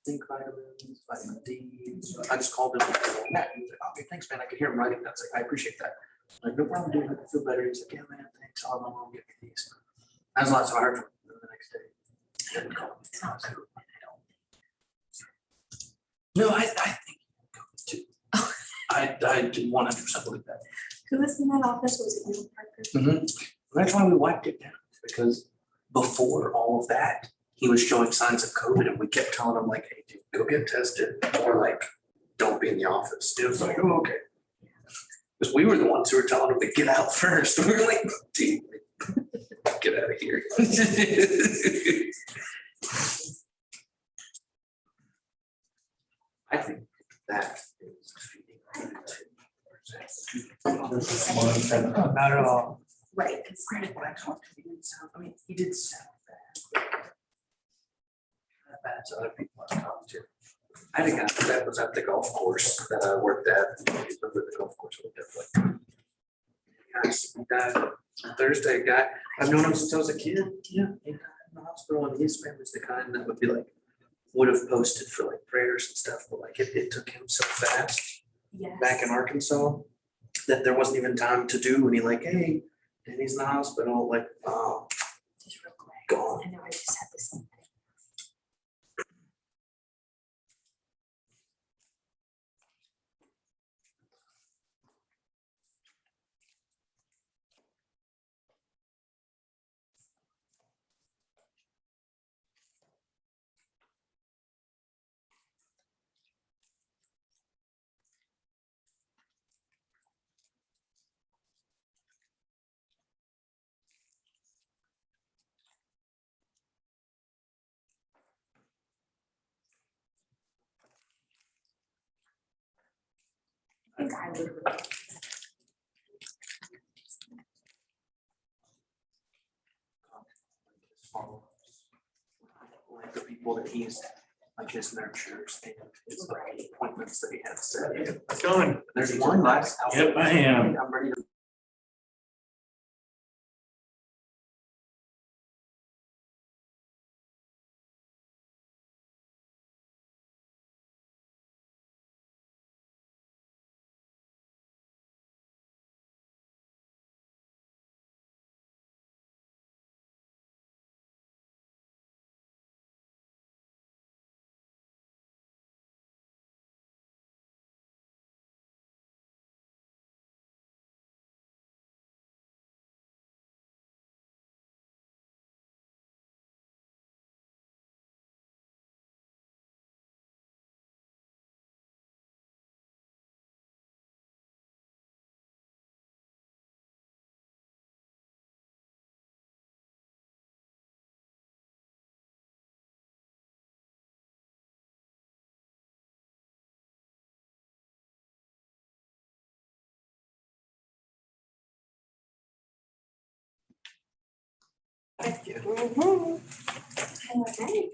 zinc vitamins, vitamin D. So I just called him. Yeah, he was like, okay, thanks, man. I could hear him writing that. It's like, I appreciate that. I'm like, no problem, dude. I feel better. He's like, yeah, man, thanks. I'll have my mom get me these. That's the last time I heard from him the next day. He didn't call me. No, I think too. I 100% believe that. Who was in that office? Was it you, Parker? That's why we wiped it down, because before all of that, he was showing signs of COVID and we kept telling him like, hey, dude, go get tested, or like, don't be in the office. It was like, oh, okay. Because we were the ones who were telling him to get out first. We were like, dude, get out of here. I think that is feeding. Not at all. Right. 'Cause Granted, when I talked to him, he didn't sound, I mean, he did sound bad. Not bad as other people I've talked to. I had a guy that was at the golf course that I worked at. He's been at the golf course with like, guys, guy, Thursday guy. I've known him since I was a kid. Yeah, he died in the hospital, and his family's the kind that would be like, would have posted for like prayers and stuff, but like it took him so fast yes. back in Arkansas that there wasn't even time to do any like, hey, Danny's in the hospital, like, Just real quick. gone. I know I just had the same thing. I think I would. Like the people that he's like his nurturers and his appointments that he has set. It's going. There's one last. Yep, I am. I'm ready to. Thank you. All right.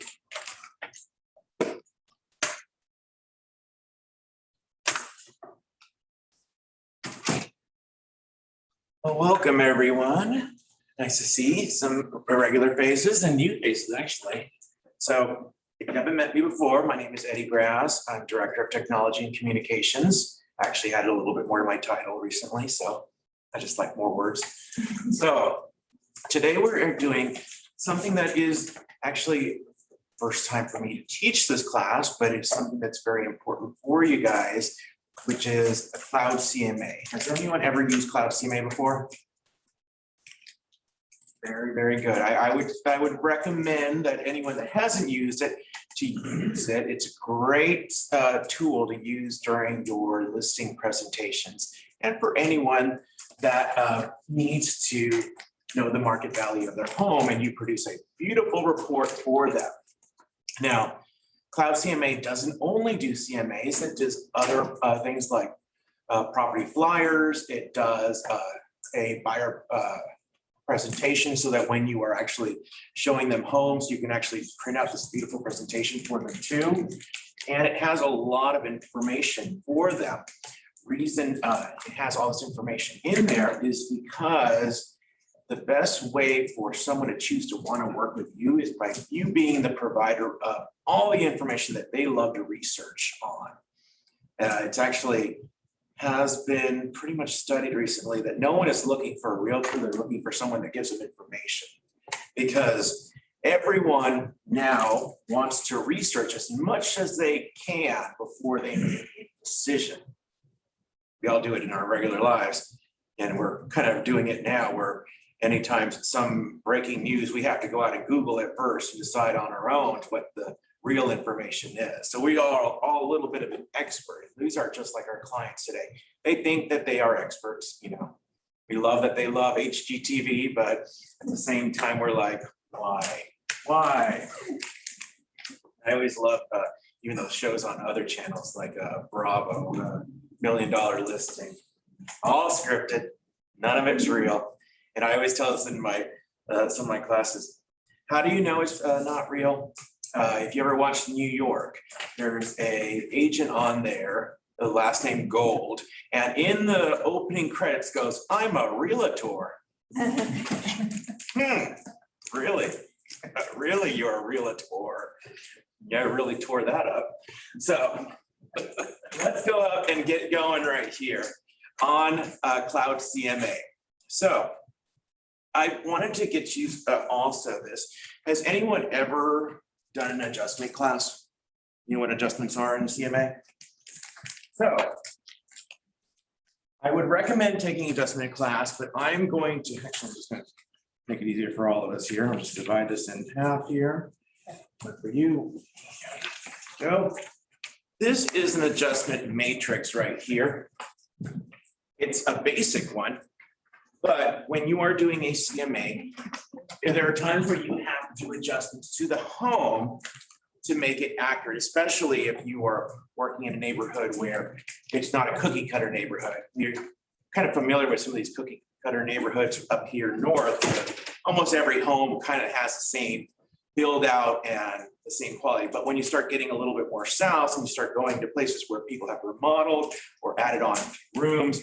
Well, welcome everyone. Nice to see some irregular faces and new faces actually. So if you haven't met me before, my name is Eddie Graz. I'm Director of Technology and Communications. I actually added a little bit more to my title recently, so I just like more words. So today we're doing something that is actually first time for me to teach this class, but it's something that's very important for you guys, which is a Cloud CMA. Has anyone ever used Cloud CMA before? Very, very good. I would recommend that anyone that hasn't used it to use it. It's a great tool to use during your listing presentations and for anyone that needs to know the market value of their home, and you produce a beautiful report for them. Now, Cloud CMA doesn't only do CMAs, it does other things like property flyers. It does a buyer presentation so that when you are actually showing them homes, you can actually print out this beautiful presentation for them too. And it has a lot of information for them. Reason it has all this information in there is because the best way for someone to choose to want to work with you is by you being the provider of all the information that they love to research on. It's actually has been pretty much studied recently that no one is looking for a realtor, they're looking for someone that gives them information. Because everyone now wants to research as much as they can before they make a decision. We all do it in our regular lives, and we're kind of doing it now where anytime some breaking news, we have to go out and Google it first and decide on our own what the real information is. So we are all a little bit of an expert. These are just like our clients today. They think that they are experts, you know. We love that they love HGTV, but at the same time, we're like, why? Why? I always love, even those shows on other channels like Bravo, $1 Million Listing, all scripted, none of it's real. And I always tell this in my some of my classes. How do you know it's not real? If you ever watched New York, there's a agent on there, the last name Gold, and in the opening credits goes, "I'm a realtor." Really? Really, you're a realtor? Yeah, really tore that up. So let's go up and get going right here on Cloud CMA. So I wanted to get you also this. Has anyone ever done an adjustment class? You know what adjustments are in CMA? So I would recommend taking adjustment class, but I'm going to, actually, I'm just going to make it easier for all of us here. I'll just divide this in half here. But for you, go. This is an adjustment matrix right here. It's a basic one, but when you are doing a CMA, there are times where you have to do adjustments to the home to make it accurate, especially if you are working in a neighborhood where it's not a cookie cutter neighborhood. You're kind of familiar with some of these cookie cutter neighborhoods up here north. Almost every home kind of has the same build out and the same quality. But when you start getting a little bit more south and you start going to places where people have remodeled or added on rooms,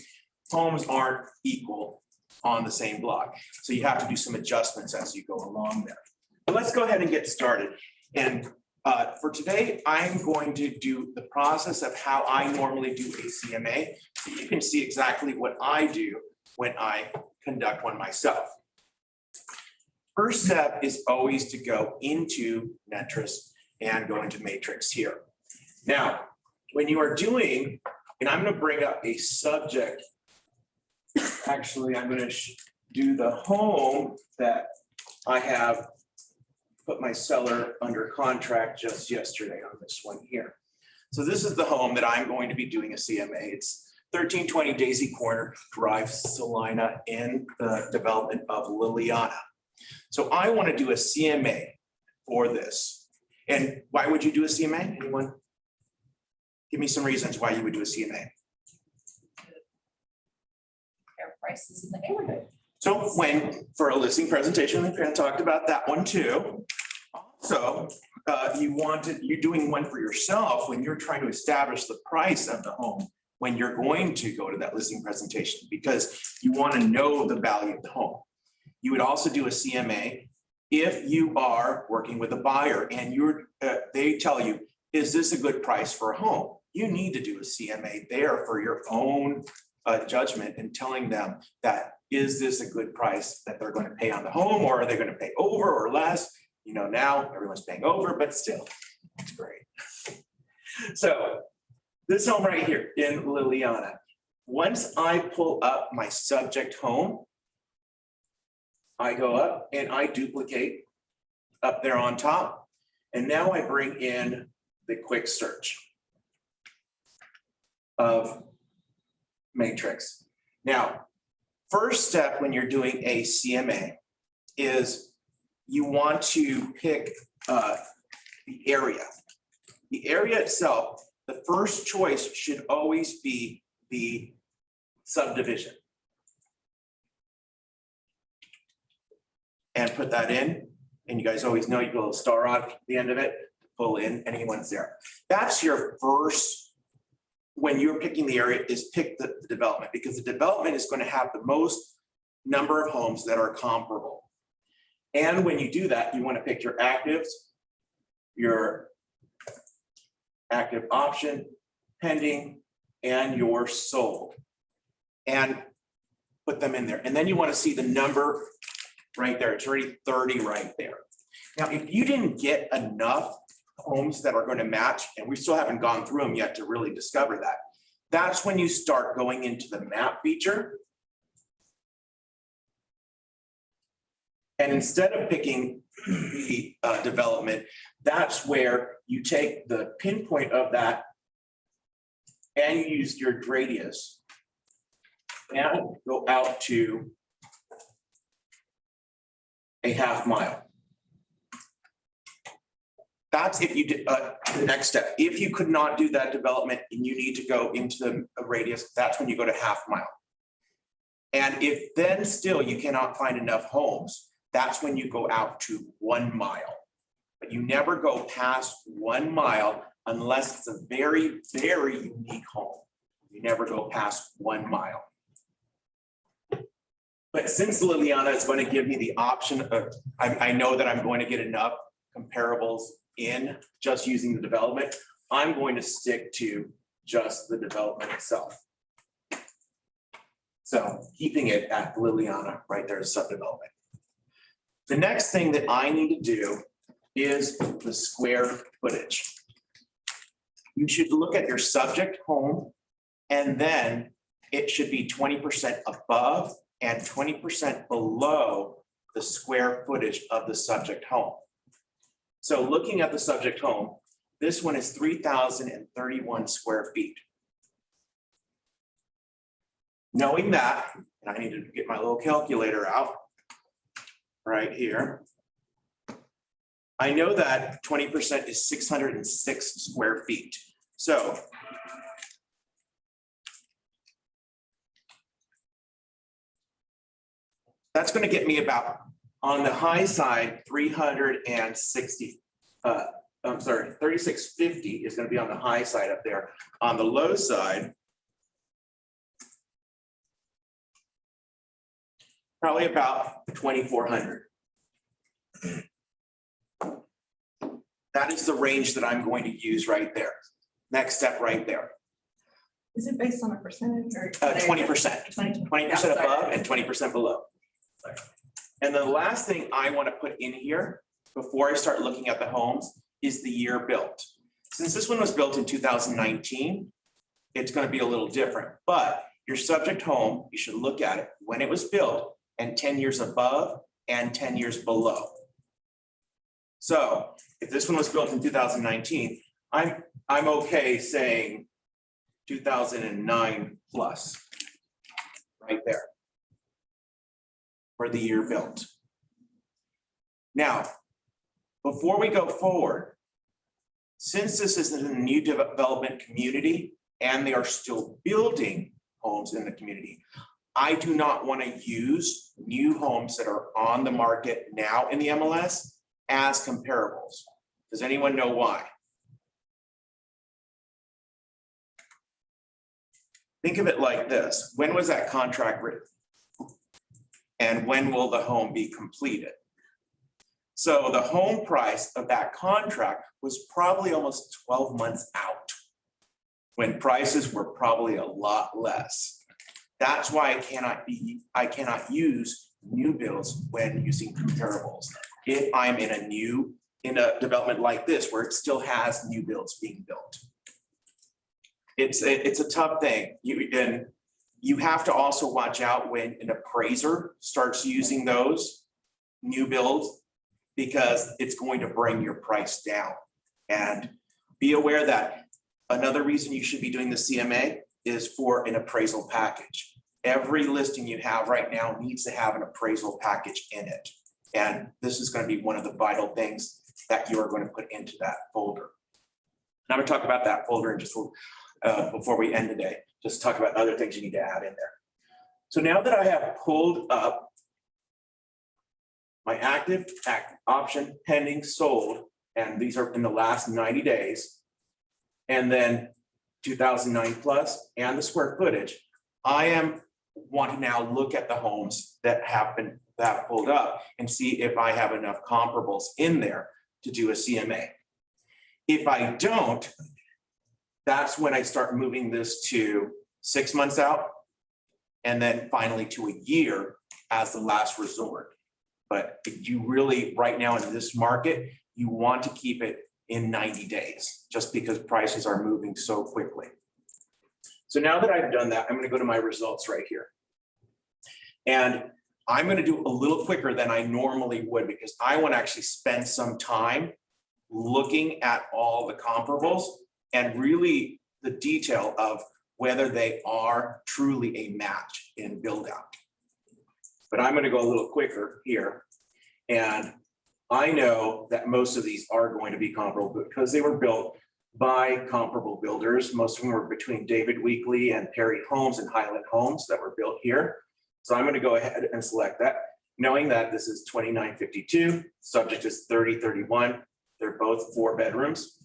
homes aren't equal on the same block. So you have to do some adjustments as you go along there. But let's go ahead and get started. And for today, I'm going to do the process of how I normally do a CMA, so you can see exactly what I do when I conduct one myself. First step is always to go into Netris and go into Matrix here. Now, when you are doing, and I'm going to bring up a subject. Actually, I'm going to do the home that I have put my seller under contract just yesterday on this one here. So this is the home that I'm going to be doing a CMA. It's 1320 Daisy Corner Drive, Salina, in the development of Liliana. So I want to do a CMA for this. And why would you do a CMA? Anyone? Give me some reasons why you would do a CMA. Fair prices in the neighborhood. So when, for a listing presentation, we kind of talked about that one too. Also, you're doing one for yourself when you're trying to establish the price of the home when you're going to go to that listing presentation, because you want to know the value of the home. You would also do a CMA if you are working with a buyer and they tell you, is this a good price for a home? You need to do a CMA there for your own judgment and telling them that, is this a good price that they're going to pay on the home, or are they going to pay over or less? You know, now everyone's paying over, but still, it's great. So this home right here in Liliana, once I pull up my subject home, I go up and I duplicate up there on top. And now I bring in the quick search of Matrix. Now, first step when you're doing a CMA is you want to pick the area. The area itself, the first choice should always be the subdivision. And put that in, and you guys always know you put a little star on the end of it to pull in anyone's there. That's your first, when you're picking the area, is pick the development, because the development is going to have the most number of homes that are comparable. And when you do that, you want to pick your actives, your active option, pending, and your sold. And put them in there. And then you want to see the number right there. It's already 30 right there. Now, if you didn't get enough homes that are going to match, and we still haven't gone through them yet to really discover that, that's when you start going into the map feature. And instead of picking the development, that's where you take the pinpoint of that and you use your radius and go out to a half mile. That's if you did the next step. If you could not do that development and you need to go into the radius, that's when you go to half mile. And if then still you cannot find enough homes, that's when you go out to 1 mile. But you never go past 1 mile unless it's a very, very unique home. You never go past 1 mile. But since Liliana is going to give me the option of, I know that I'm going to get enough comparables in just using the development, I'm going to stick to just the development itself. So keeping it at Liliana right there is subdevelopment. The next thing that I need to do is the square footage. You should look at your subject home, and then it should be 20% above and 20% below the square footage of the subject home. So looking at the subject home, this one is 3,031 square feet. Knowing that, and I need to get my little calculator out right here. I know that 20% is 606 square feet. So that's going to get me about, on the high side, 360, I'm sorry, 3650 is going to be on the high side up there. On the low side, probably about 2,400. That is the range that I'm going to use right there. Next step right there. Is it based on a percentage or? 20%. 20% above and 20% below. And the last thing I want to put in here before I start looking at the homes is the year built. Since this one was built in 2019, it's going to be a little different, but your subject home, you should look at it when it was built and 10 years above and 10 years below. So if this one was built in 2019, I'm okay saying 2009 plus right there for the year built. Now, before we go forward, since this is a new development community and they are still building homes in the community, I do not want to use new homes that are on the market now in the MLS as comparables. Does anyone know why? Think of it like this. When was that contract written? And when will the home be completed? So the home price of that contract was probably almost 12 months out, when prices were probably a lot less. That's why I cannot use new builds when using comparables. If I'm in a development like this, where it still has new builds being built. It's a tough thing. You have to also watch out when an appraiser starts using those new builds, because it's going to bring your price down. And be aware that another reason you should be doing the CMA is for an appraisal package. Every listing you have right now needs to have an appraisal package in it. And this is going to be one of the vital things that you are going to put into that folder. And I'm going to talk about that folder in just before we end today. Just talk about other things you need to add in there. So now that I have pulled up my active option, pending, sold, and these are in the last 90 days, and then 2009 plus and the square footage, I am want to now look at the homes that have pulled up and see if I have enough comparables in there to do a CMA. If I don't, that's when I start moving this to 6 months out, and then finally to a year as the last resort. But you really, right now in this market, you want to keep it in 90 days, just because prices are moving so quickly. So now that I've done that, I'm gonna go to my results right here. And I'm gonna do a little quicker than I normally would, because I want to actually spend some time looking at all the comparables and really the detail of whether they are truly a match in build out. But I'm gonna go a little quicker here. And I know that most of these are going to be comparable because they were built by comparable builders. Most of them were between David Weekley and Perry Homes and Highland Homes that were built here. So I'm gonna go ahead and select that, knowing that this is 2952, subject is 3031. They're both 4 bedrooms.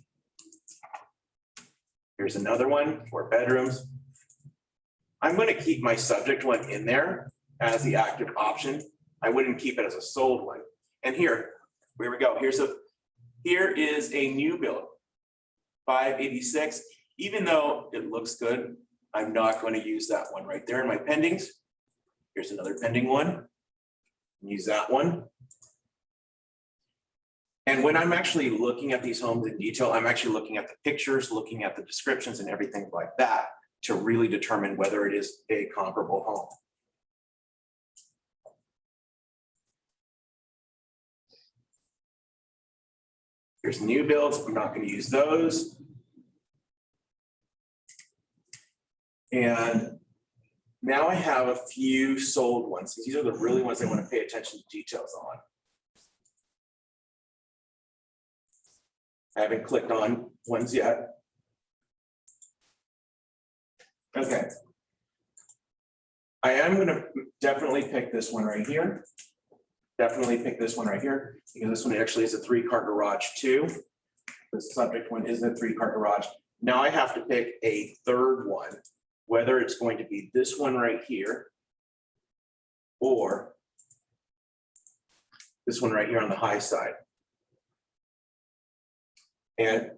Here's another one, 4 bedrooms. I'm gonna keep my subject one in there as the active option. I wouldn't keep it as a sold one. And here we go. Here is a new build, 586. Even though it looks good, I'm not going to use that one right there in my pendings. Here's another pending one. Use that one. And when I'm actually looking at these homes in detail, I'm actually looking at the pictures, looking at the descriptions and everything like that to really determine whether it is a comparable home. Here's new builds. I'm not going to use those. And now I have a few sold ones. These are the really ones I want to pay attention to details on. I haven't clicked on ones yet. Okay. I am going to definitely pick this one right here. Definitely pick this one right here, because this one actually is a 3-car garage too. The subject one is a 3-car garage. Now I have to pick a third one, whether it's going to be this one right here or this one right here on the high side. And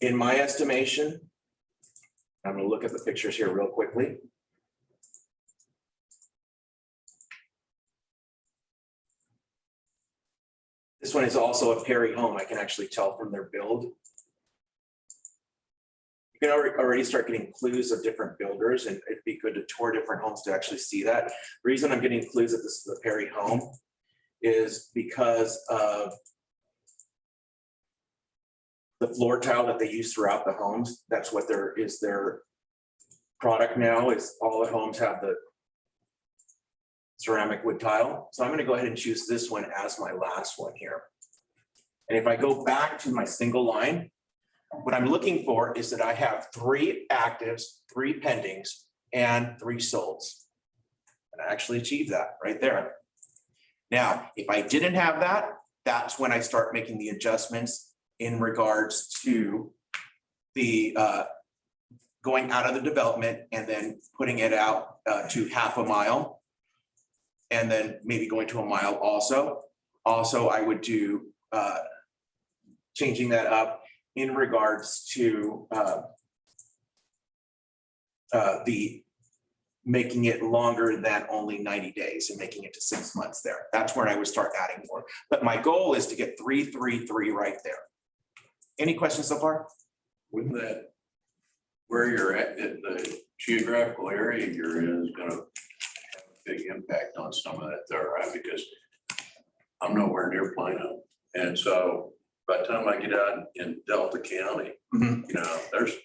in my estimation, I'm going to look at the pictures here real quickly. This one is also a Perry home. I can actually tell from their build. You can already start getting clues of different builders, and it'd be good to tour different homes to actually see that. The reason I'm getting clues that this is a Perry home is because of the floor tile that they use throughout the homes. That's what their product now is. All the homes have the ceramic wood tile. So I'm going to go ahead and choose this one as my last one here. And if I go back to my single line, what I'm looking for is that I have 3 actives, 3 pendings, and 3 solds. And I actually achieved that right there. Now, if I didn't have that, that's when I start making the adjustments in regards to the going out of the development and then putting it out to half a mile. And then maybe going to a mile also. Also, I would do changing that up in regards to the making it longer than only 90 days and making it to 6 months there. That's where I would start adding more. But my goal is to get 333 right there. Any questions so far? With that, where you're at, the geographical area you're in is gonna have a big impact on some of that there, right? Because I'm nowhere near Plano. And so by the time I get out in Delta County, you know, there's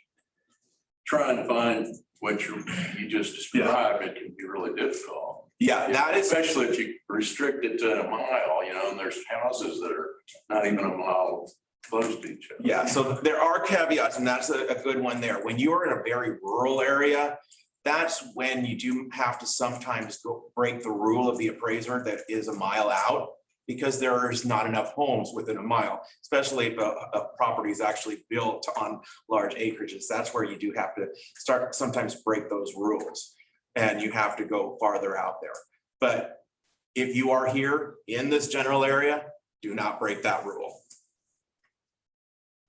trying to find what you just described, it can be really difficult. Yeah, that is, Especially if you restrict it to a mile, you know, and there's houses that are not even a mile close to each other. yeah, so there are caveats, and that's a good one there. When you are in a very rural area, that's when you do have to sometimes go break the rule of the appraiser that is a mile out, because there is not enough homes within a mile, especially if a property is actually built on large acreages. That's where you do have to start sometimes break those rules. and you have to go farther out there. But if you are here in this general area, do not break that rule.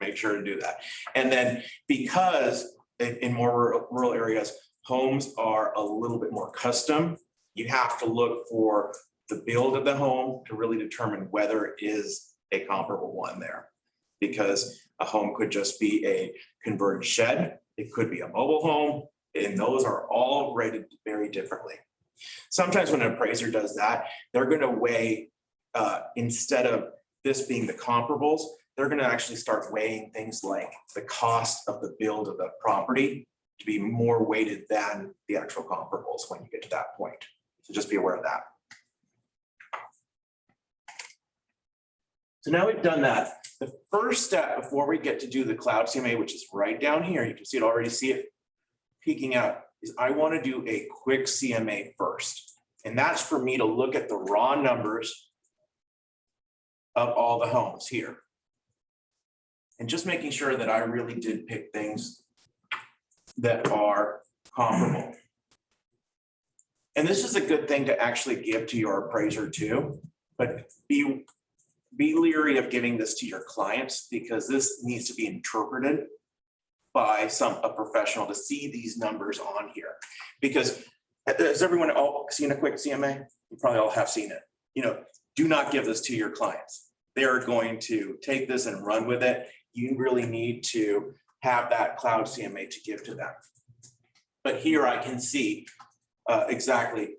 Make sure to do that. And then because in more rural areas, homes are a little bit more custom, you have to look for the build of the home to really determine whether it is a comparable one there. Because a home could just be a converted shed, it could be a mobile home, and those are all rated very differently. Sometimes when an appraiser does that, they're going to weigh, instead of this being the comparables, they're going to actually start weighing things like the cost of the build of the property to be more weighted than the actual comparables when you get to that point. So just be aware of that. So now we've done that. The first step before we get to do the cloud CMA, which is right down here, you can see it already, see it peeking out, is I want to do a quick CMA first. And that's for me to look at the raw numbers of all the homes here. And just making sure that I really did pick things that are comparable. And this is a good thing to actually give to your appraiser too, but be leery of giving this to your clients because this needs to be interpreted by a professional to see these numbers on here. Because has everyone all seen a quick CMA? You probably all have seen it. You know, do not give this to your clients. They are going to take this and run with it. You really need to have that cloud CMA to give to them. But here I can see exactly,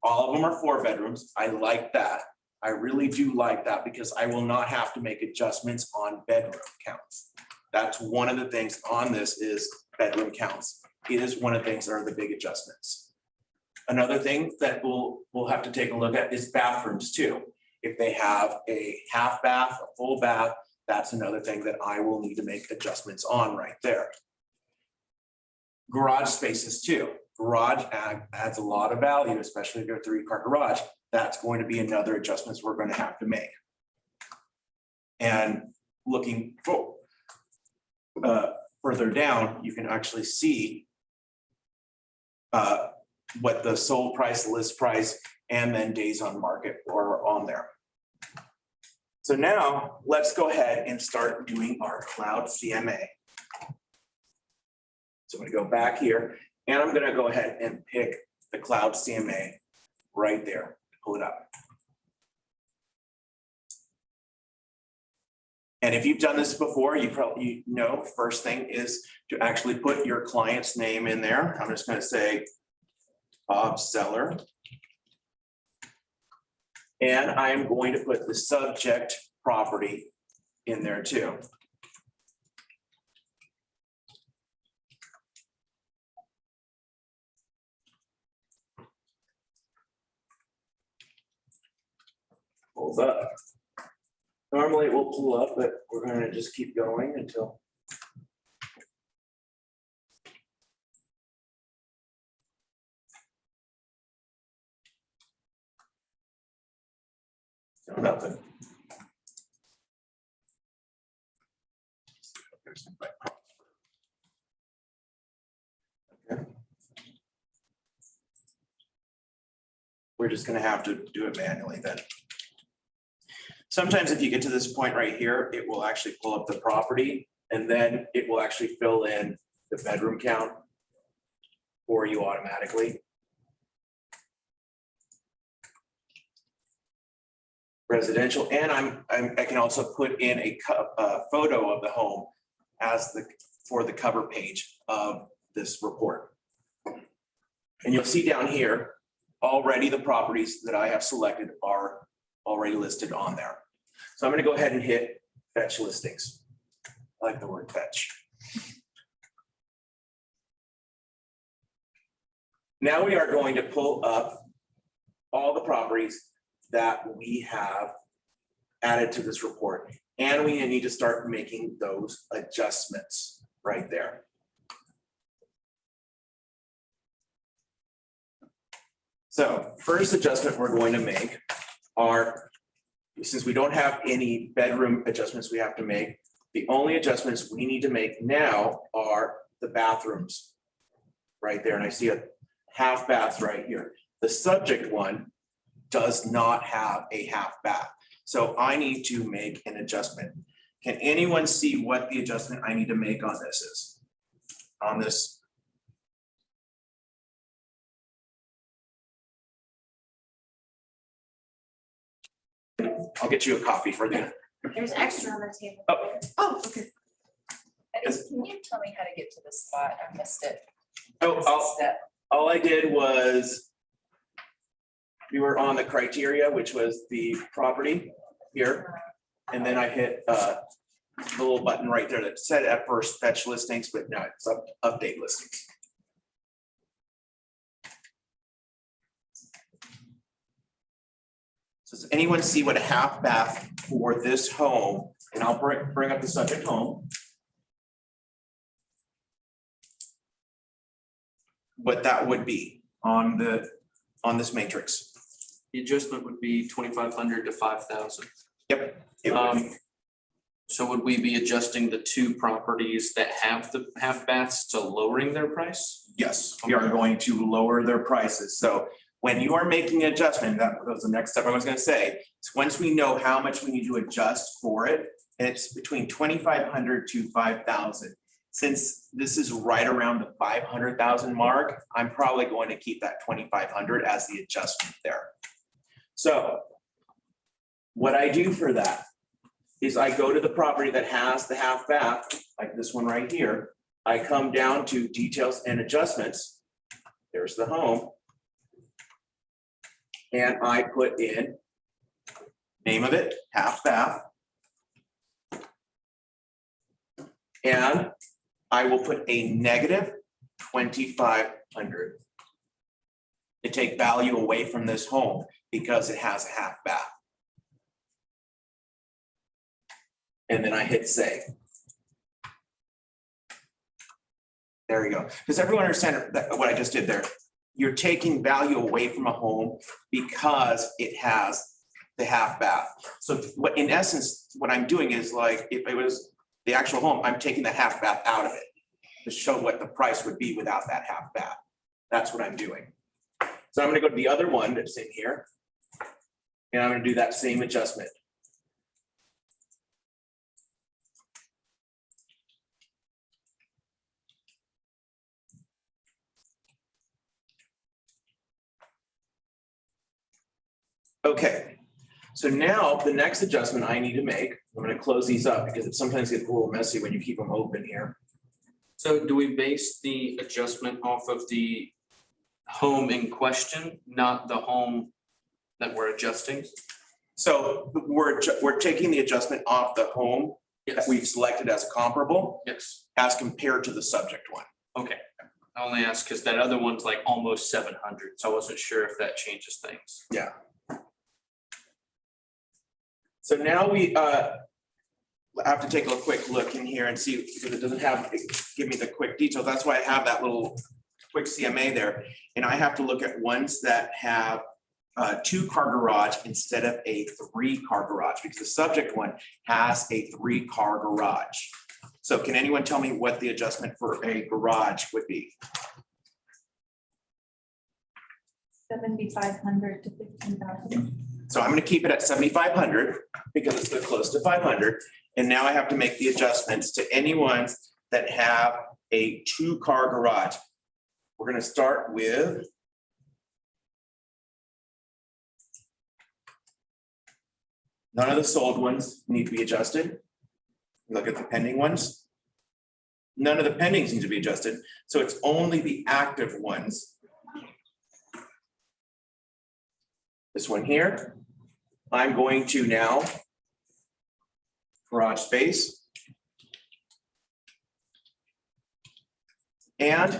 all of them are 4 bedrooms. I like that. I really do like that because I will not have to make adjustments on bedroom counts. That's one of the things on this is bedroom counts. It is one of the things that are the big adjustments. Another thing that we'll have to take a look at is bathrooms too. If they have a half bath, a full bath, that's another thing that I will need to make adjustments on right there. Garage spaces too. Garage adds a lot of value, especially if you're a 3-car garage. That's going to be another adjustments we're going to have to make. And looking further down, you can actually see what the sold price, list price, and then days on market are on there. So now let's go ahead and start doing our cloud CMA. So I'm going to go back here and I'm going to go ahead and pick the cloud CMA right there. Pull it up. And if you've done this before, you probably know first thing is to actually put your client's name in there. I'm just going to say Bob Seller. And I'm going to put the subject property in there too. Pulls up. Normally it will pull up, but we're going to just keep going until. No, nothing. Okay. We're just going to have to do it manually then. Sometimes if you get to this point right here, it will actually pull up the property and then it will actually fill in the bedroom count for you automatically. Residential, and I can also put in a photo of the home as for the cover page of this report. And you'll see down here, already the properties that I have selected are already listed on there. So I'm going to go ahead and hit fetch listings. I like the word fetch. Now we are going to pull up all the properties that we have added to this report. And we need to start making those adjustments right there. So first adjustment we're going to make are, since we don't have any bedroom adjustments we have to make, the only adjustments we need to make now are the bathrooms right there. And I see a half baths right here. The subject one does not have a half bath. So I need to make an adjustment. Can anyone see what the adjustment I need to make on this is? On this? I'll get you a copy for the, There's extra on the table. Oh, okay. Eddie, can you tell me how to get to this spot? I missed it. oh, What's the I'll- step? all I did was we were on the criteria, which was the property here. And then I hit the little button right there that said at first fetch listings, but now it's update listings. So does anyone see what a half bath for this home? And I'll bring up the subject home. What that would be on this matrix. The adjustment would be 2,500 to 5,000. Yep. It would be. So would we be adjusting the two properties that have the half baths to lowering their price? Yes, we are going to lower their prices. So when you are making an adjustment, that was the next step I was gonna say, is once we know how much we need to adjust for it, and it's between 2,500 to 5,000. Since this is right around the 500,000 mark, I'm probably going to keep that 2,500 as the adjustment there. So what I do for that is I go to the property that has the half bath, like this one right here. I come down to details and adjustments. There's the home. And I put in name of it, half bath. And I will put a negative 2,500 to take value away from this home because it has a half bath. And then I hit save. There you go. Does everyone understand what I just did there? You're taking value away from a home because it has the half bath. So what, in essence, what I'm doing is like, if it was the actual home, I'm taking the half bath out of it to show what the price would be without that half bath. That's what I'm doing. So I'm gonna go to the other one that's in here. And I'm gonna do that same adjustment. Okay, so now the next adjustment I need to make, I'm gonna close these up because it sometimes gets a little messy when you keep them open here. So do we base the adjustment off of the home in question, not the home that we're adjusting? So we're taking the adjustment off the home that Yes. we've selected as a comparable Yes, as compared to the subject one. okay. I only asked because that other one's like almost 700, so I wasn't sure if that changes things. Yeah. So now we have to take a quick look in here and see, because it doesn't give me the quick detail. That's why I have that little quick CMA there. And I have to look at ones that have a 2-car garage instead of a 3-car garage, because the subject one has a 3-car garage. So can anyone tell me what the adjustment for a garage would be? 7,500 to 15,000. So I'm gonna keep it at 7,500 because it's so close to 500. And now I have to make the adjustments to any ones that have a 2-car garage. We're gonna start with none of the sold ones need to be adjusted. Look at the pending ones. None of the pendings need to be adjusted. So it's only the active ones. This one here, I'm going to now garage space. And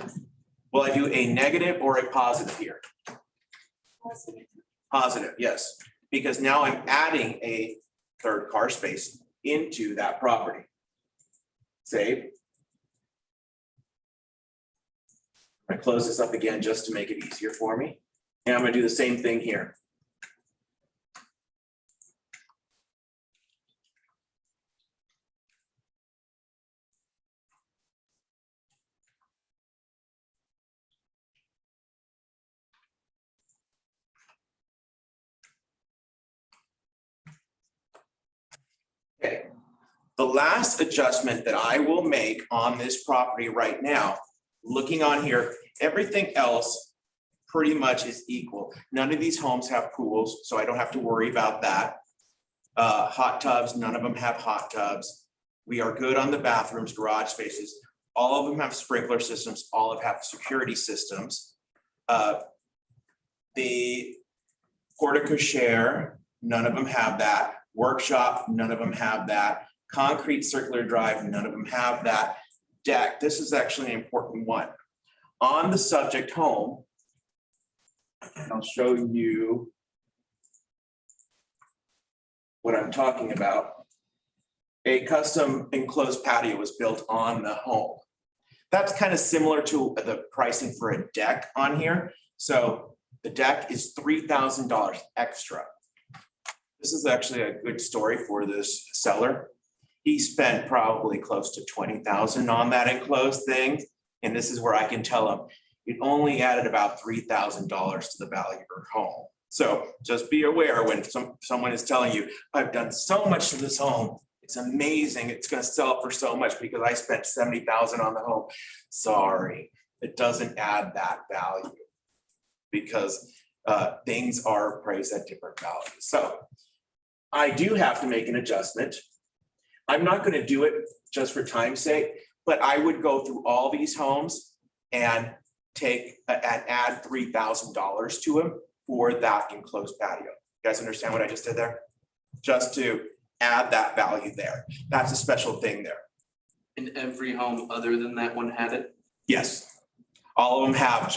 will I do a negative or a positive here? Positive, yes, because now I'm adding a 3rd car space into that property. Save. I'm gonna close this up again just to make it easier for me. And I'm gonna do the same thing here. The last adjustment that I will make on this property right now, looking on here, everything else pretty much is equal. None of these homes have pools, so I don't have to worry about that. Hot tubs, none of them have hot tubs. We are good on the bathrooms, garage spaces. All of them have sprinkler systems, all of them have security systems. The portico share, none of them have that. Workshop, none of them have that. Concrete circular drive, none of them have that. Deck, this is actually an important one. On the subject home, I'll show you what I'm talking about. A custom enclosed patio was built on the home. That's kind of similar to the pricing for a deck on here. So the deck is $3,000 extra. This is actually a good story for this seller. He spent probably close to $20,000 on that enclosed thing. And this is where I can tell him it only added about $3,000 to the value of your home. So just be aware when someone is telling you, I've done so much to this home. It's amazing. It's going to sell for so much because I spent $70,000 on the home. Sorry, it doesn't add that value because things are appraised at different values. So I do have to make an adjustment. I'm not going to do it just for time's sake, but I would go through all these homes and add $3,000 to them for that enclosed patio. You guys understand what I just did there? Just to add that value there. That's a special thing there. And every home other than that one had it? Yes. All of them have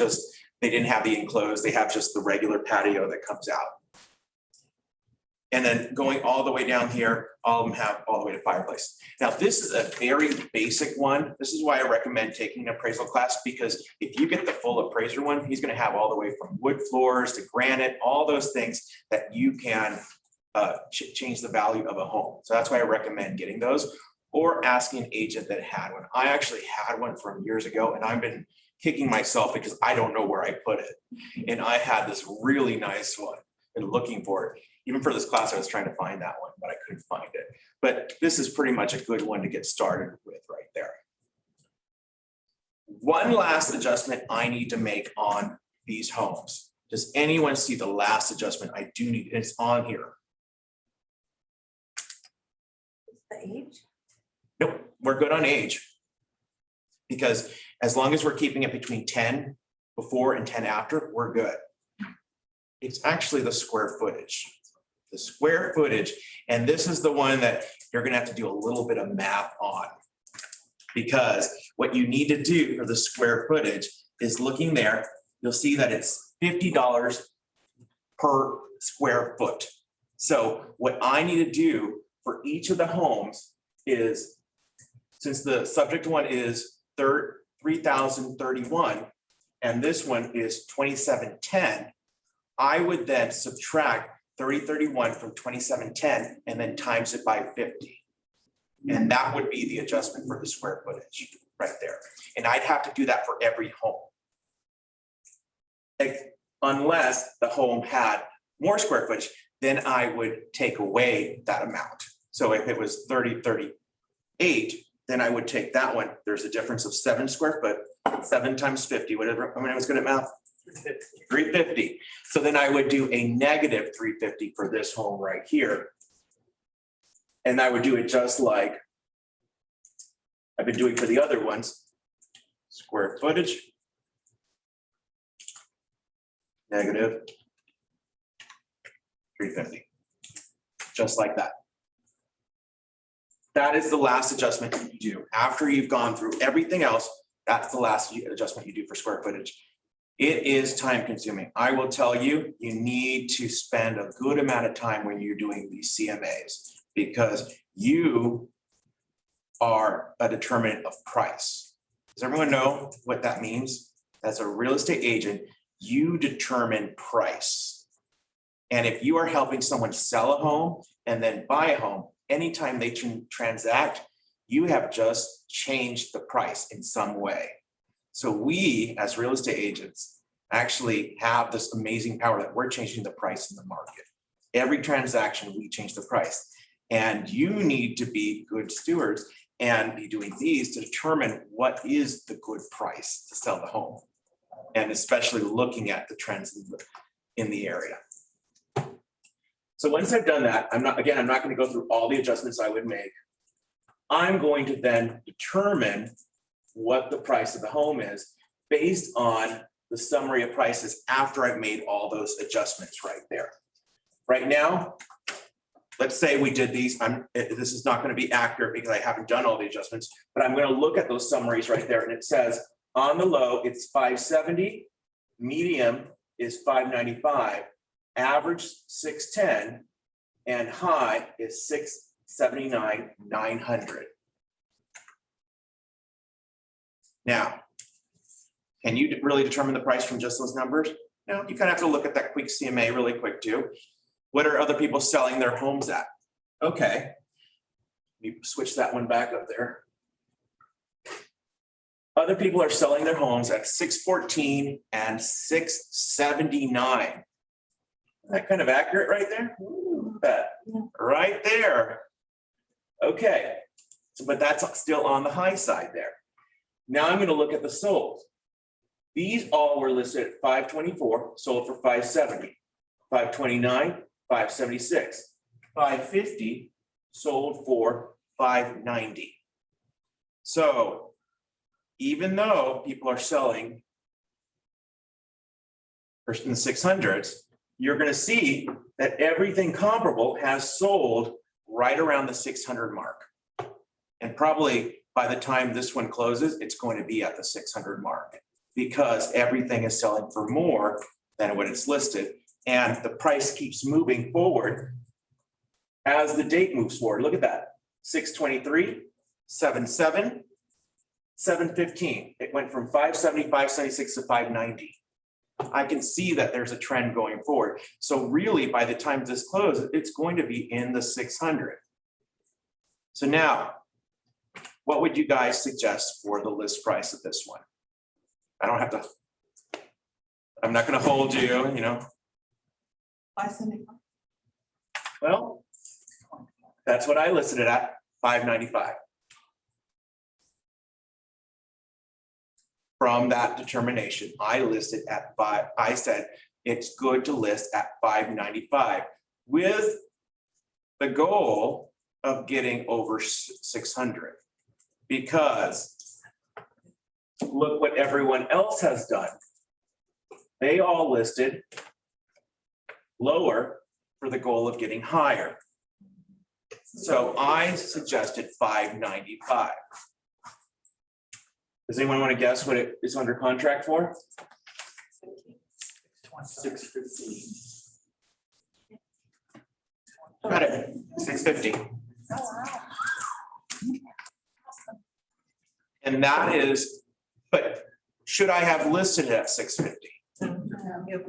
they didn't have the enclosed, they have just the regular patio that comes out. And then going all the way down here, all of them have all the way to fireplace. Now, this is a very basic one. This is why I recommend taking an appraisal class, because if you get the full appraiser one, he's gonna have all the way from wood floors to granite, all those things that you can change the value of a home. So that's why I recommend getting those or asking an agent that had one. I actually had one from years ago and I've been kicking myself because I don't know where I put it. And I had this really nice one and looking for it. Even for this class, I was trying to find that one, but I couldn't find it. But this is pretty much a good one to get started with right there. One last adjustment I need to make on these homes. Does anyone see the last adjustment I do need? It's on here. The age? Nope, we're good on age. Because as long as we're keeping it between 10 before and 10 after, we're good. It's actually the square footage. The square footage, and this is the one that you're gonna have to do a little bit of math on. Because what you need to do for the square footage is looking there, you'll see that it's $50 per square foot. So what I need to do for each of the homes is, since the subject one is 3,031 and this one is 2,710, I would then subtract 3031 from 2,710 and then times it by 50. And that would be the adjustment for the square footage right there. And I'd have to do that for every home. Unless the home had more square footage, then I would take away that amount. So if it was 3038, then I would take that one. There's a difference of 7 square foot, 7 times 50, whatever. I mean, I was good at math. 350. So then I would do a negative 350 for this home right here. And I would do it just like I've been doing for the other ones. Square footage, negative 350. Just like that. That is the last adjustment you do. After you've gone through everything else, that's the last adjustment you do for square footage. It is time consuming. I will tell you, you need to spend a good amount of time when you're doing these CMAs because you are a determinant of price. Does everyone know what that means? As a real estate agent, you determine price. And if you are helping someone sell a home and then buy a home, anytime they transact, you have just changed the price in some way. So we, as real estate agents, actually have this amazing power that we're changing the price in the market. Every transaction, we change the price. And you need to be good stewards and be doing these to determine what is the good price to sell the home. And especially looking at the trends in the area. So once I've done that, I'm not going to go through all the adjustments I would make. I'm going to then determine what the price of the home is based on the summary of prices after I've made all those adjustments right there. Right now, let's say we did these. This is not going to be accurate because I haven't done all the adjustments, but I'm going to look at those summaries right there. And it says on the low, it's 570, medium is 595, average 610, and high is 679, 900. Now, can you really determine the price from just those numbers? No, you kind of have to look at that quick CMA really quick too. What are other people selling their homes at? Okay. Let me switch that one back up there. Other people are selling their homes at 614 and 679. That kind of accurate right there? Ooh, that right there. Okay, so, but that's still on the high side there. Now I'm going to look at the sold. These all were listed at 524, sold for 570, 529, 576, 550, sold for 590. So even though people are selling in the 600s, you're going to see that everything comparable has sold right around the 600 mark. And probably by the time this one closes, it's going to be at the 600 mark because everything is selling for more than what it's listed. And the price keeps moving forward as the date moves forward. Look at that, 623, 77, 715. It went from 570, 576 to 590. I can see that there's a trend going forward. So really, by the time this closes, it's going to be in the 600. So now, what would you guys suggest for the list price of this one? I don't have to, I'm not going to hold you, you know. 575. Well, that's what I listed it at, 595. From that determination, I listed at I said it's good to list at 595 with the goal of getting over 600 because look what everyone else has done. They all listed lower for the goal of getting higher. So I suggested 595. Does anyone want to guess what it is under contract for? 615. Got it, 650. Oh, wow. And that is, but should I have listed it at 650?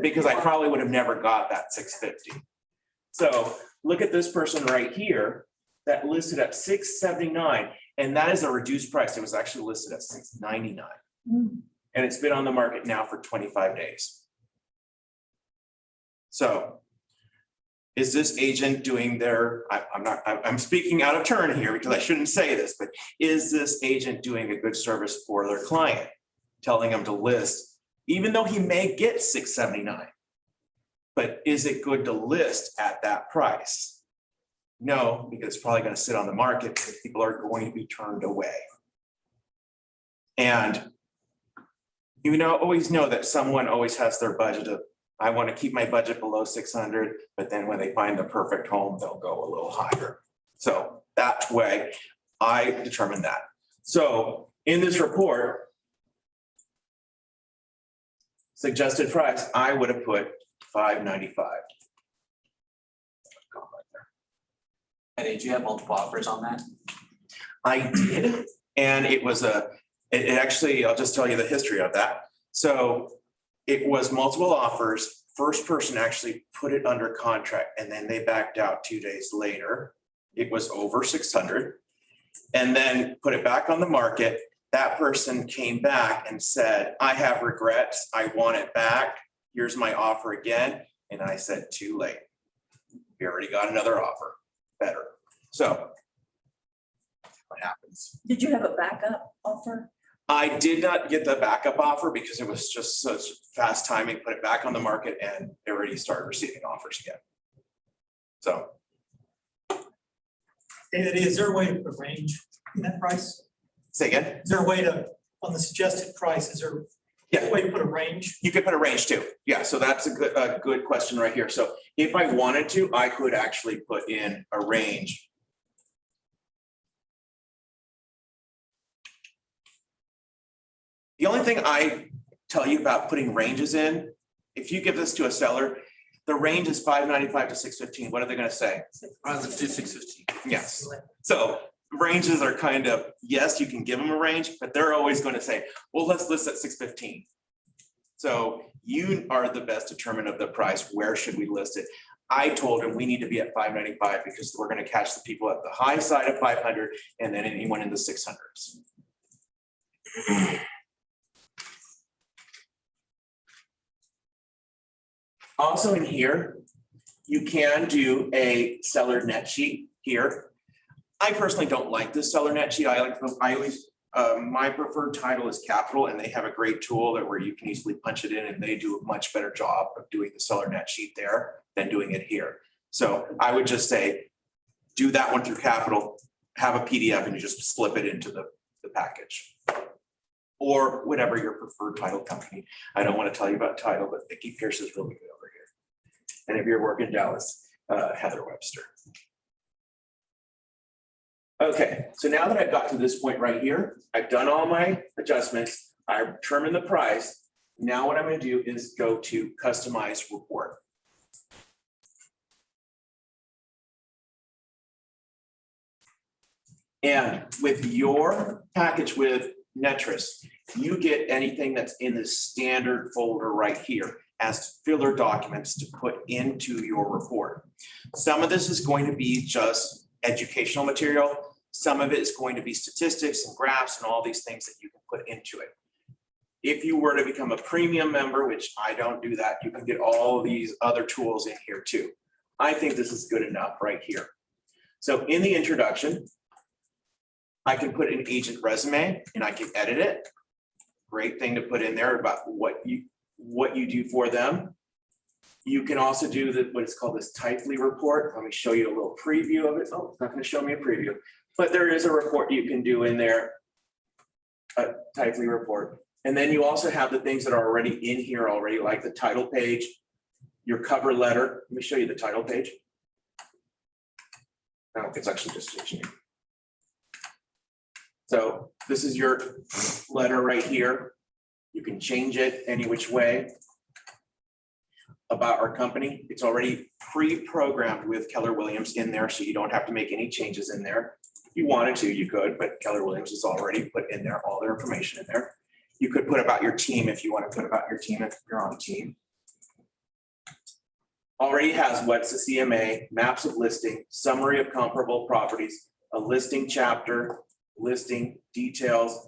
Because I probably would have never got that 650. So look at this person right here that listed at 679. And that is a reduced price. It was actually listed at 699. And it's been on the market now for 25 days. So is this agent doing their, I'm speaking out of turn here because I shouldn't say this, but is this agent doing a good service for their client? Telling them to list, even though he may get 679, but is it good to list at that price? No, because it's probably going to sit on the market because people are going to be turned away. And you know, always know that someone always has their budget of, I want to keep my budget below 600, but then when they find the perfect home, they'll go a little higher. So that way I determined that. So in this report, suggested price, I would have put 595. And did you have multiple offers on that? I did, and it was it actually, I'll just tell you the history of that. So it was multiple offers. First person actually put it under contract and then they backed out 2 days later. It was over 600 and then put it back on the market. That person came back and said, I have regrets. I want it back. Here's my offer again. And I said, too late. We already got another offer, better. So what happens? Did you have a backup offer? I did not get the backup offer because it was just such fast timing, put it back on the market and they already started receiving offers again. So David, is there a way to put a range in that price? say again, Is there a way to, on the suggested price, is there Yeah. a way to put a range? you could put a range too. Yeah, so that's a good question right here. So if I wanted to, I could actually put in a range. The only thing I tell you about putting ranges in, if you give this to a seller, the range is $595 to $615. What are they gonna say? Let's do 615. Yes. So ranges are kind of, yes, you can give them a range, but they're always going to say, well, let's list at 615. So you are the best determinant of the price. Where should we list it? I told him we need to be at 595 because we're going to catch the people at the high side of 500 and then anyone in the 600s. Also in here, you can do a seller net sheet here. I personally don't like this seller net sheet. I always, my preferred title is Capital and they have a great tool that where you can easily punch it in and they do a much better job of doing the seller net sheet there than doing it here. So I would just say, do that one through Capital, have a PDF and you just slip it into the package. Or whatever your preferred title company. I don't want to tell you about title, but Vicki Pierce is really good over here. And if you're working in Dallas, Heather Webster. Okay, so now that I've got to this point right here, I've done all my adjustments, I've determined the price. Now what I'm gonna do is go to customize report. And with your package with Netris, you get anything that's in the standard folder right here as filler documents to put into your report. Some of this is going to be just educational material. Some of it is going to be statistics and graphs and all these things that you can put into it. If you were to become a premium member, which I don't do that, you can get all these other tools in here too. I think this is good enough right here. So in the introduction, I can put an agent resume and I can edit it. Great thing to put in there about what you do for them. You can also do what is called this Tightly report. Let me show you a little preview of it. Oh, it's not going to show me a preview, but there is a report you can do in there, a Tightly report. And then you also have the things that are already in here already, like the title page, your cover letter. Let me show you the title page. No, it's actually just switching. So this is your letter right here. You can change it any which way. About our company, it's already pre-programmed with Keller Williams in there, so you don't have to make any changes in there. If you wanted to, you could, but Keller Williams has already put in there all their information in there. You could put about your team if you want to put about your team if you're on a team. Already has what's the CMA, maps of listing, summary of comparable properties, a listing chapter, listing details,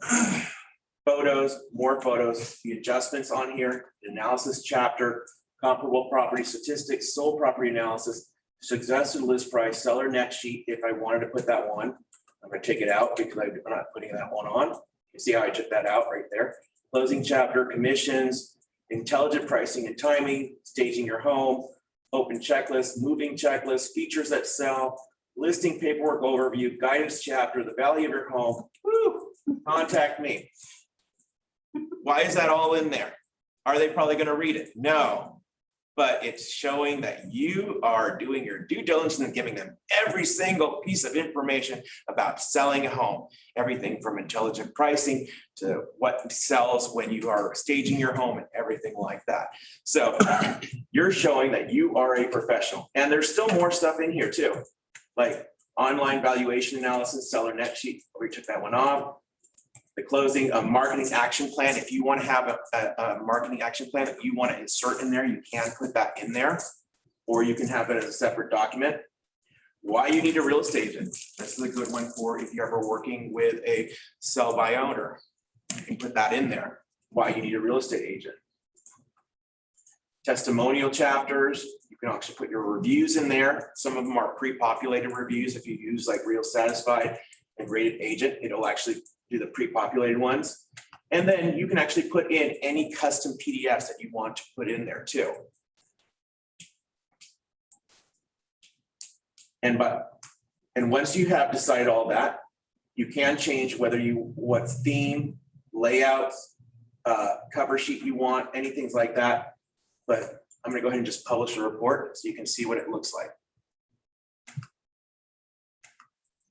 photos, more photos, the adjustments on here, the analysis chapter, comparable property statistics, sold property analysis, suggested list price, seller net sheet. If I wanted to put that one, I'm going to take it out because I'm not putting that one on. You see how I took that out right there. Closing chapter, commissions, intelligent pricing and timing, staging your home, open checklist, moving checklist, features that sell, listing paperwork overview, guidance chapter, the value of your home. Woo, contact me. Why is that all in there? Are they probably going to read it? No. But it's showing that you are doing your due diligence and giving them every single piece of information about selling a home. Everything from intelligent pricing to what sells when you are staging your home and everything like that. So you're showing that you are a professional. And there's still more stuff in here too, like online valuation analysis, seller net sheet. We took that one off. The closing, a marketing action plan. If you want to have a marketing action plan that you want to insert in there, you can put that in there, or you can have it as a separate document. Why you need a real estate agent. This is a good one for if you're ever working with a sell by owner. You can put that in there. Why you need a real estate agent. testimonial chapters. You can actually put your reviews in there. Some of them are pre-populated reviews. If you use like Real Satisfied and Rated Agent, it'll actually do the pre-populated ones. And then you can actually put in any custom PDFs that you want to put in there too. And once you have decided all that, you can change what theme, layouts, cover sheet you want, anything like that. But I'm gonna go ahead and just publish a report so you can see what it looks like.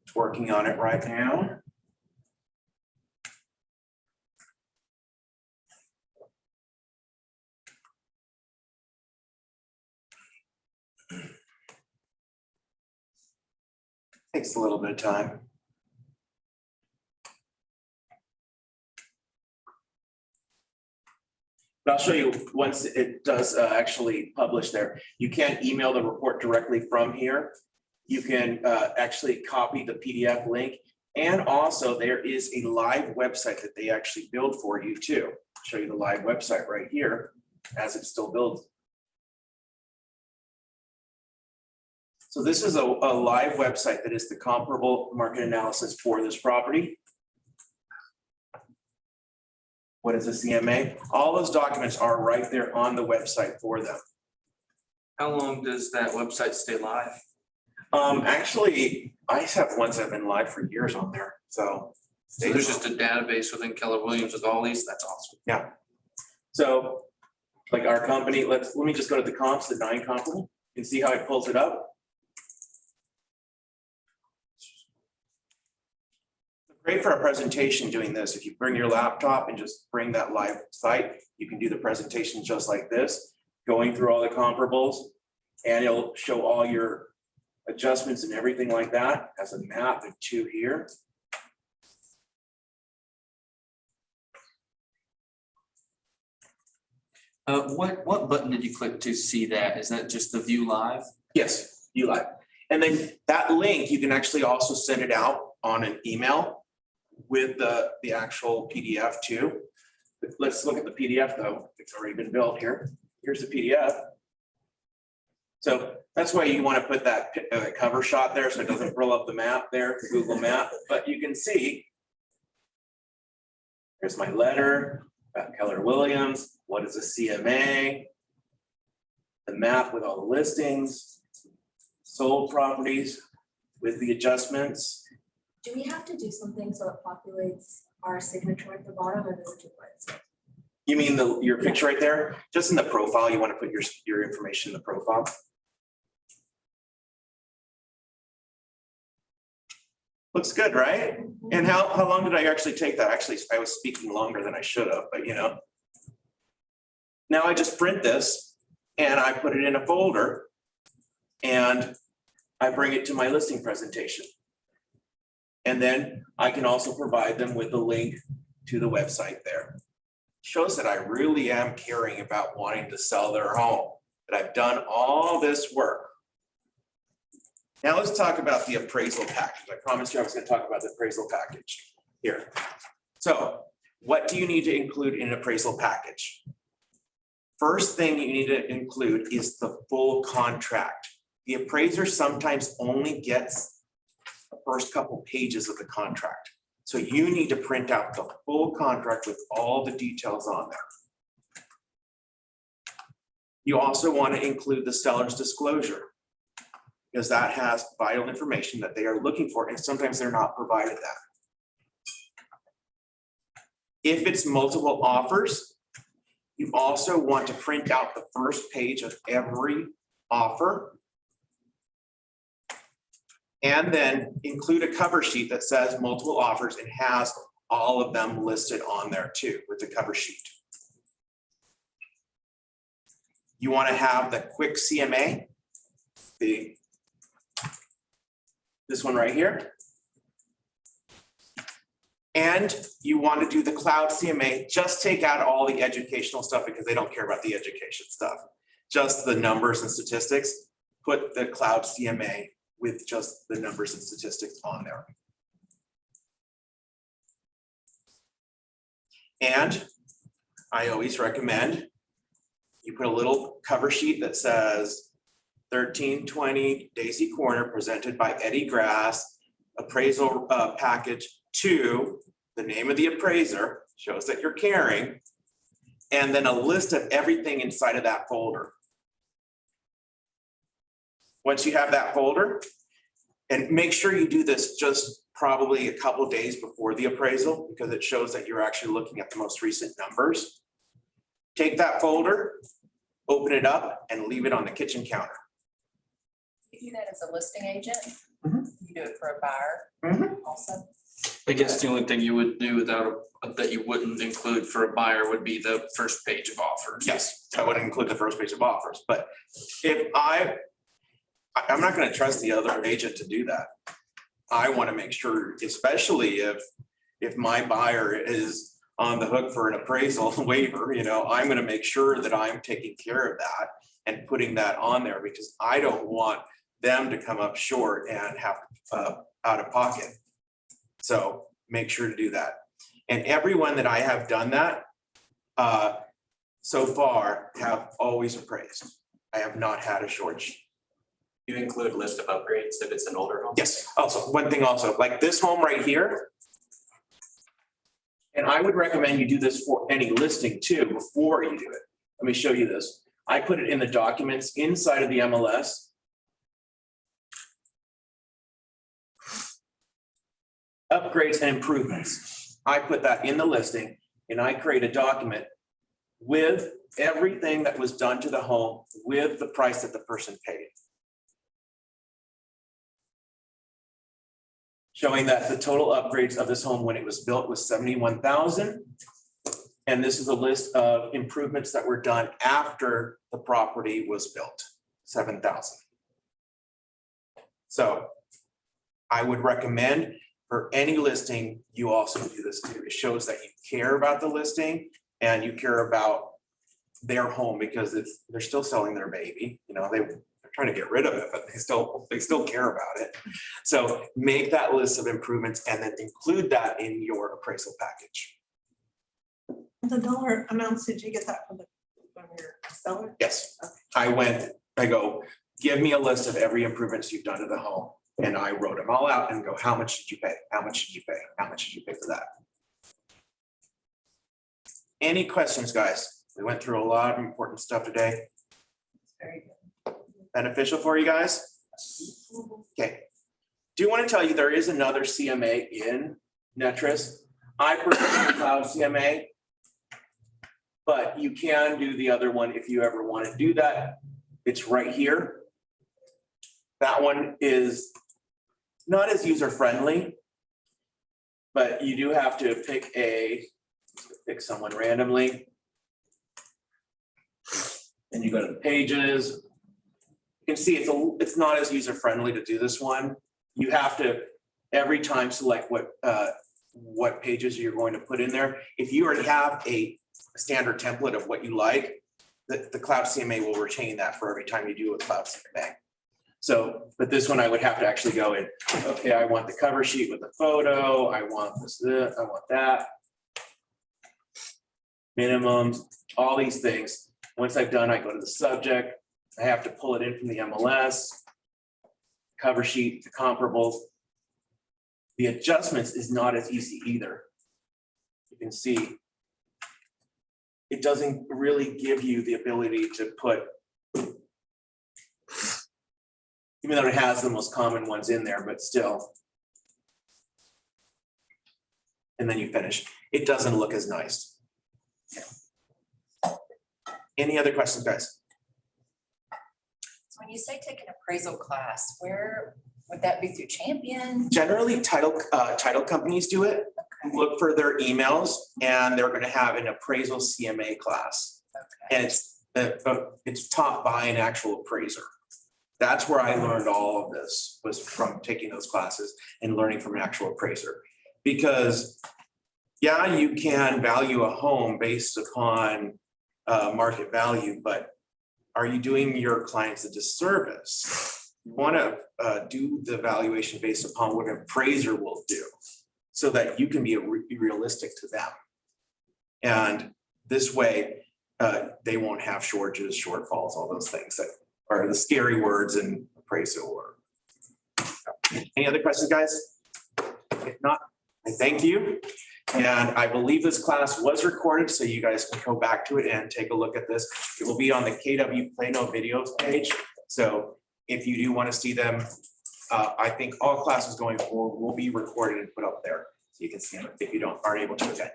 It's working on it right now. Takes a little bit of time. But I'll show you once it does actually publish there. You can email the report directly from here. You can actually copy the PDF link. And also there is a live website that they actually build for you too. I'll show you the live website right here as it still builds. So this is a live website that is the comparable market analysis for this property. What is a CMA? All those documents are right there on the website for them. How long does that website stay live? Actually, I have ones that have been live for years on there, so. So there's just a database within Keller Williams with all these, that's awesome. Yeah. So like our company, let me just go to the comps, the 9 comparable, and see how it pulls it up. Great for a presentation doing this. If you bring your laptop and just bring that live site, you can do the presentation just like this, going through all the comparables, and it'll show all your adjustments and everything like that as a map and 2 here. What button did you click to see that? Is that just the view live? Yes, you like. And then that link, you can actually also send it out on an email with the actual PDF too. Let's look at the PDF though. It's already been built here. Here's the PDF. So that's why you want to put that cover shot there so it doesn't roll up the map there, the Google map. But you can see, here's my letter about Keller Williams. What is a CMA? The map with all the listings, sold properties with the adjustments. Do we have to do something so it populates our signature at the bottom, or does it do what it says? You mean your picture right there? Just in the profile, you want to put your information in the profile. Looks good, right? And how long did I actually take that? Actually, I was speaking longer than I should have, but you know. Now I just print this and I put it in a folder and I bring it to my listing presentation. And then I can also provide them with the link to the website there. Shows that I really am caring about wanting to sell their home, that I've done all this work. Now let's talk about the appraisal package. I promised you I was going to talk about the appraisal package here. So what do you need to include in an appraisal package? First thing you need to include is the full contract. The appraiser sometimes only gets the first couple pages of the contract. So you need to print out the full contract with all the details on there. You also want to include the seller's disclosure, because that has vital information that they are looking for, and sometimes they're not provided that. If it's multiple offers, you also want to print out the first page of every offer. And then include a cover sheet that says multiple offers and has all of them listed on there too with the cover sheet. You want to have the quick CMA, this one right here. And you want to do the cloud CMA, just take out all the educational stuff because they don't care about the education stuff. Just the numbers and statistics, put the cloud CMA with just the numbers and statistics on there. And I always recommend, you put a little cover sheet that says 1320 Daisy Corner presented by Eddie Grass, appraisal package to the name of the appraiser, shows that you're caring, and then a list of everything inside of that folder. Once you have that folder, and make sure you do this just probably a couple days before the appraisal, because it shows that you're actually looking at the most recent numbers. Take that folder, open it up, and leave it on the kitchen counter. You do that as a listing agent? Mhm. You do it for a buyer Mhm. also? I guess the only thing you would do that you wouldn't include for a buyer would be the first page of offers. Yes, I would include the first page of offers, but if I'm not gonna trust the other agent to do that. I wanna make sure, especially if my buyer is on the hook for an appraisal waiver, I'm gonna make sure that I'm taking care of that and putting that on there, because I don't want them to come up short and have out of pocket. So make sure to do that. And everyone that I have done that so far have always appraised. I have not had a shortage. You include a list of upgrades if it's an older home? Yes, also, one thing also, like this home right here. And I would recommend you do this for any listing too, before you do it. Let me show you this. I put it in the documents inside of the MLS. Upgrades and improvements. I put that in the listing and I create a document with everything that was done to the home with the price that the person paid. Showing that the total upgrades of this home when it was built was $71,000. And this is a list of improvements that were done after the property was built, $7,000. So I would recommend for any listing, you also do this too. It shows that you care about the listing and you care about their home, because they're still selling their baby. They're trying to get rid of it, but they still care about it. So make that list of improvements and then include that in your appraisal package. The dollar amounts, did you get that from your seller? Yes, I go, give me a list of every improvements you've done to the home. And I wrote them all out and go, how much did you pay? How much did you pay? How much did you pay for that? Any questions, guys? We went through a lot of important stuff today. Very good. Beneficial for you guys? Okay. Do want to tell you there is another CMA in Netris. I prefer the cloud CMA, but you can do the other one if you ever want to do that. It's right here. That one is not as user-friendly, but you do have to pick someone randomly. And you go to the pages. You can see it's not as user-friendly to do this one. You have to every time select what pages you're going to put in there. If you already have a standard template of what you like, the cloud CMA will retain that for every time you do a cloud CMA. So, but this one I would have to actually go in, okay, I want the cover sheet with the photo, I want this, I want that. Minimums, all these things. Once I've done, I go to the subject. I have to pull it in from the MLS. Cover sheet, the comparables. The adjustments is not as easy either. You can see it doesn't really give you the ability to put, even though it has the most common ones in there, but still. And then you finish. It doesn't look as nice. Any other questions, guys? So when you say take an appraisal class, where would that be, through Champion? Generally, title companies do it. Look for their emails and they're going to have an appraisal CMA class. Okay. And it's taught by an actual appraiser. That's where I learned all of this, was from taking those classes and learning from an actual appraiser. Because yeah, you can value a home based upon market value, but are you doing your clients a disservice? You want to do the valuation based upon what an appraiser will do, so that you can be realistic to them. And this way, they won't have shortages, shortfalls, all those things that are the scary words in appraisal or. Any other questions, guys? If not, I thank you. And I believe this class was recorded, so you guys can go back to it and take a look at this. It will be on the KW Plano videos page. So if you do want to see them, I think all classes going forward will be recorded and put up there. So you can see them if you aren't able to attend.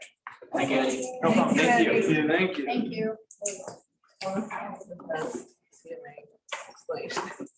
Thank you, Eddie. No problem. Thank you, Thank you. Thank you. Thank you. CMA explanation.